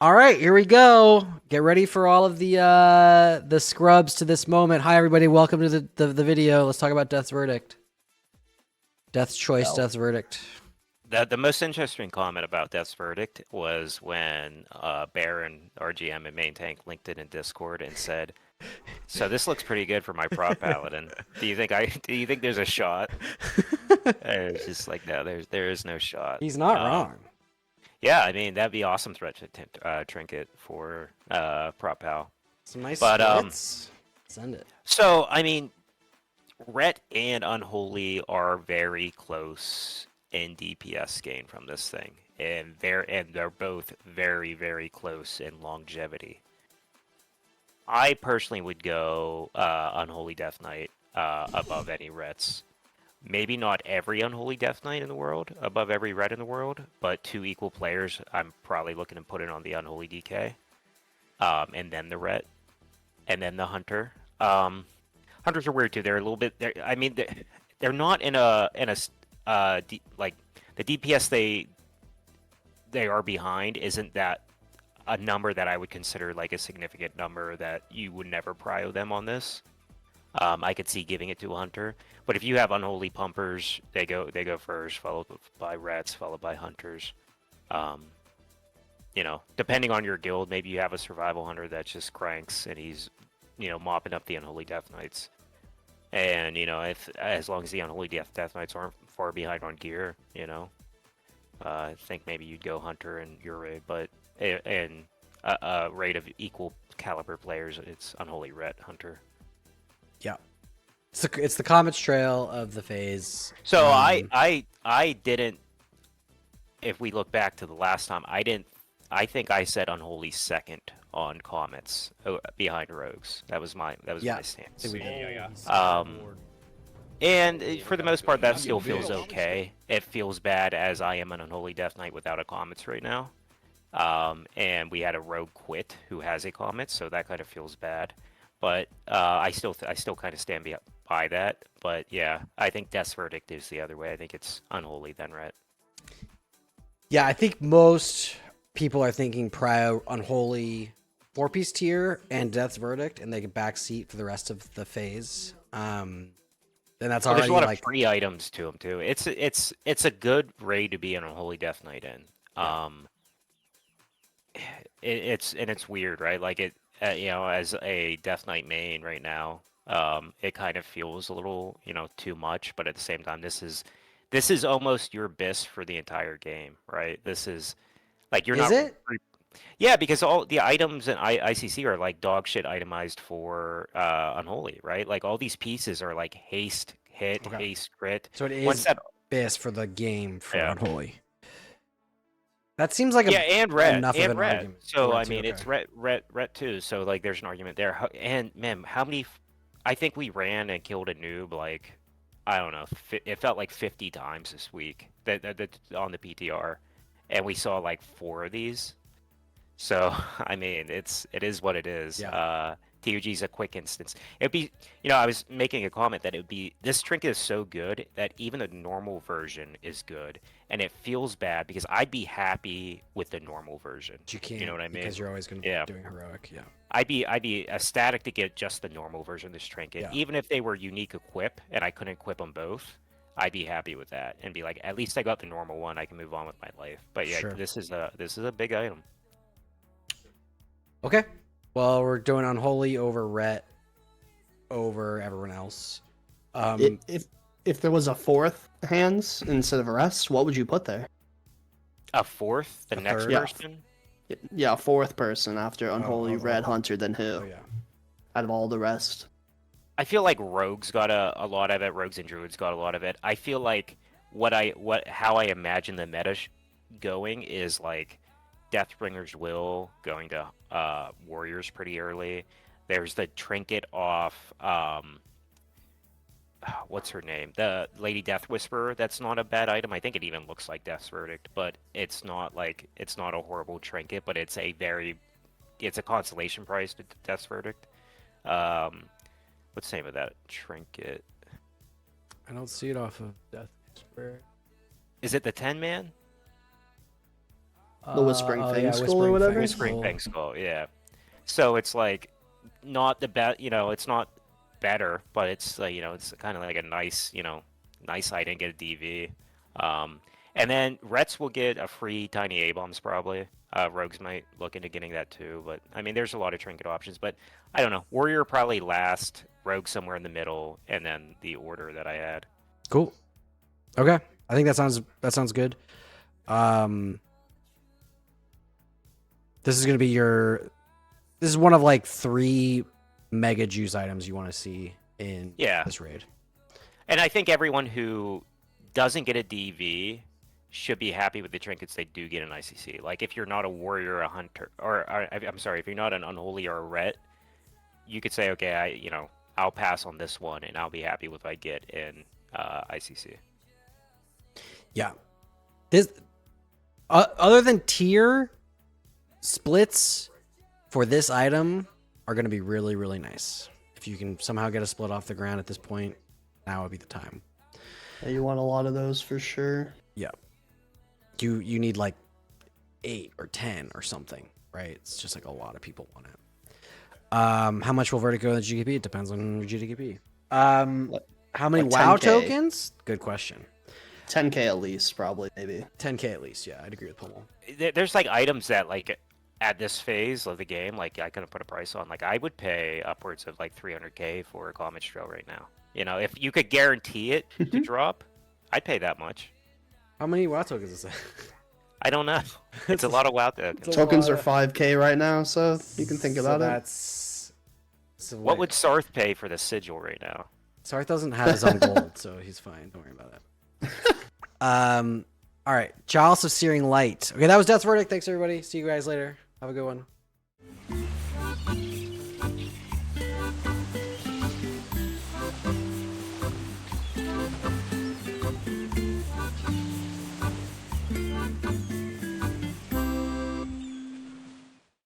All right, here we go. Get ready for all of the scrubs to this moment. Hi everybody, welcome to the video. Let's talk about Death's Verdict. Death's Choice, Well, Death's Verdict. The most interesting comment about Death's Verdict was when Baron, RGM, and Main Tank linked it in Discord and said, "So this looks pretty good for my prop paladin. Do you think there's a shot?" And it's just like, no, there is no shot. He's not wrong. Yeah, I mean that'd be awesome threat to Trinket for prop pal. Some nice But splits. Send it. so I mean, Ret and Unholy are very close in DPS gain from this thing, and they're both very close in longevity. I personally would go Unholy Death Knight above any Rets. Maybe not every Unholy Death Knight in the world above every Ret in the world, but two equal players, I'm probably looking to put it on the Unholy DK, and then the Ret, and then the Hunter. Hunters are weird too. They're a little bit. I mean, they're not in like the DPS they are behind isn't that a number that I would consider like a significant number that you would never prio them on this. I could see giving it to a hunter, but if you have unholy pumpers, they go first, followed by rats, followed by hunters. Um, depending on your guild, maybe you have a survival hunter that just cranks and he's mopping up the unholy death knights. And if as long as the unholy death knights aren't far behind on gear, I think maybe you'd go hunter and your raid, but in a raid of equal caliber players, it's unholy ret hunter. Yeah. It's the Comet's Trail of the phase. So I didn't. If we look back to the last time, I didn't. I think I said unholy second on comets behind rogues. That was my stance. And for the most part, that still feels okay. It feels bad as I am an unholy death knight without a comets right now. And we had a rogue quit who has a comet, so that kind of feels bad. But I still kind of stand by that. But yeah, I think Death's Verdict is the other way. I think it's unholy then ret. Yeah, I think most people are thinking Prio, Unholy, 4-piece tier, and Death's Verdict, and they get back seat for the rest of the phase. And that's Well, already there's a lot like of free items to them too. It's a good raid to be an unholy death knight in. Yeah. It's weird, right? Like as a death knight main right now, it kind of feels a little too much, but at the same time, this is almost your BIS for the entire game, right? This is like you're Is not. it? Yeah, because all the items in ICC are like dog shit itemized for unholy, right? Like all these pieces are like haste hit, Okay. haste crit. So it Once is that, BIS for the game for yeah. Unholy. That seems like Yeah, and red, enough of and an red. argument. So Red I too, mean, okay. it's red too. So like, there's an argument there. And man, how many? I think we ran and killed a noob like, I don't know. It felt like 50 times this week that on the PTR, and we saw like 4 of these. So I mean, it is what it is. Yeah. TOG is a quick instance. It'd be, I was making a comment that it would be this trinket is so good that even the normal version is good, and it feels bad because I'd be happy with the normal version. But you can't, You know what I mean? because you're always going to Yeah. be doing heroic. Yeah. I'd be ecstatic to get just the normal version of this trinket, Yeah. even if they were unique equip and I couldn't equip them both. I'd be happy with that and be like, at least I got the normal one. I can move on with my life. But yeah, Sure. this is a big item. Okay. Well, we're doing Unholy over Ret over everyone else. if there was a fourth hands instead of a rest, what would you put there? A fourth, the A next third? Yeah. person. Yeah, fourth person after Unholy Red oh. Hunter, then who? Oh yeah. Out of all the rest. I feel like rogues got a lot of it. Rogues and druids got a lot of it. I feel like how I imagine the meta going is like Deathbringer's Will going to warriors pretty early. There's the trinket off what's her name? The Lady Death Whisperer. That's not a bad item. I think it even looks like Death's Verdict, but it's not a horrible trinket, but it's a consolation prize to Death's Verdict. What's the name of that trinket? I don't see it off of Death Whisperer. Is it the 10 man? The Whispering oh, Fang yeah, Skull or Whispering whatever? Fang Whispering Skull. Fang Skull, yeah. So it's like not the best, it's not better, but it's like, it's kind of like a nice, nice item, get a DV. And then Rets will get a free tiny A-bombs probably. Rogues might look into getting that too, but I mean, there's a lot of trinket options, but I don't know. Warrior probably last, Rogue somewhere in the middle, and then the order that I had. Cool. Okay. I think that sounds good. This is gonna be this is one of like 3 mega juice items you want to see in this raid. And I think everyone who doesn't get a DV should be happy with the trinkets they do get in ICC. Like if you're not a warrior, a hunter, or I'm sorry, if you're not an unholy or a ret, you could say, okay, I'll pass on this one, and I'll be happy with what I get in ICC. Yeah. This other than tier splits for this item are going to be really, really nice. If you can somehow get a split off the ground at this point, now would be the time. Yeah, you want a lot of those for sure. Yeah. You need like 8 or 10 or something, right? It's just like a lot of people want it. How much will Verdict go in the GKP? It depends on your GKP. How many like WoW 10K. tokens? Good question. 10K at least, probably, maybe. 10K at least, yeah. I'd agree with Pummel. There's like items that like at this phase of the game, like I couldn't put a price on. Like I would pay upwards of like 300K for a Comet Trail right now. If you could guarantee it to drop, I'd pay that much. How many WoW tokens is that? I don't know. It's a lot of WoW tokens. Tokens are 5K right now, so you can think about it. What would Sarth pay for the sigil right now? Sarth doesn't have his own gold, so he's fine. Don't worry about that. All right. Chalice of Searing Light. Okay, that was Death's Verdict. Thanks, everybody. See you guys later. Have a good one.